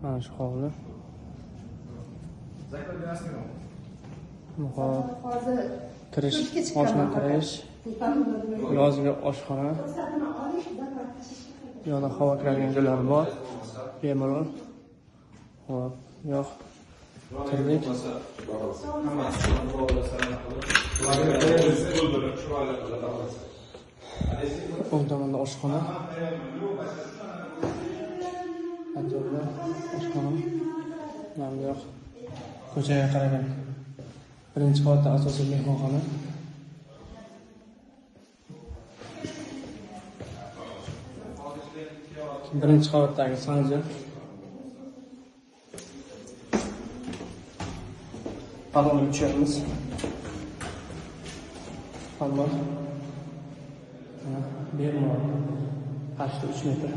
Mana shu hovli. Hozir kirish, oshxona kirish. Yozgi oshxona. Yo'lda havo kiradigan joylar bor. Bemalol. Hop, yo'q. Kirdik. O'ng tomonda oshxona. Atrofda oshxona. Mana yo'q. Ko'chaga qaragan. Birinchi qavatda asosiy mehmonxona. Birinchi qavatdagi sanjir. Palonga tushamiz. Palon. Bemalol. Qarshida 3 metr.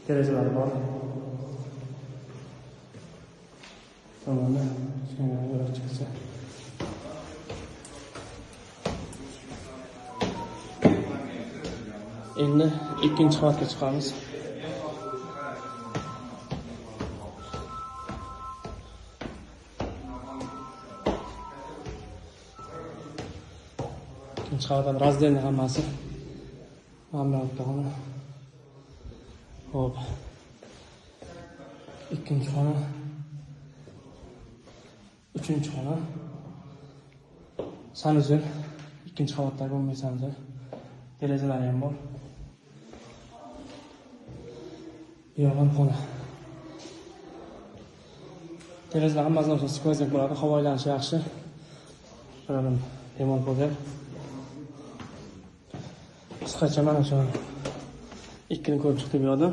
Derazalar bor. Tomonda yo'l chiqsa. Endi ikkinchi qavatga chiqamiz. Ikkinchi qavatdan razdельный hammasi. Mana bu xona. Hop. Ikkinchi xona. Uchinchi xona. Sanuzil. Ikkinchi qavatdagi umumiy sanuzil. Derazalari ham bor. Yo'g'on xona. Derazalar hammasidan skvoznik bo'ladi, havo aylanishi yaxshi. Mana remont bo'lgan. Qisqacha mana shu ikkini ko'rib chiqdik bu yerda.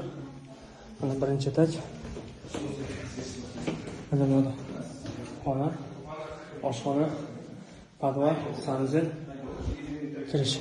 Mana birinchi etak. Mana bu yerda xona, oshxona, podval, sanuzil, kirish.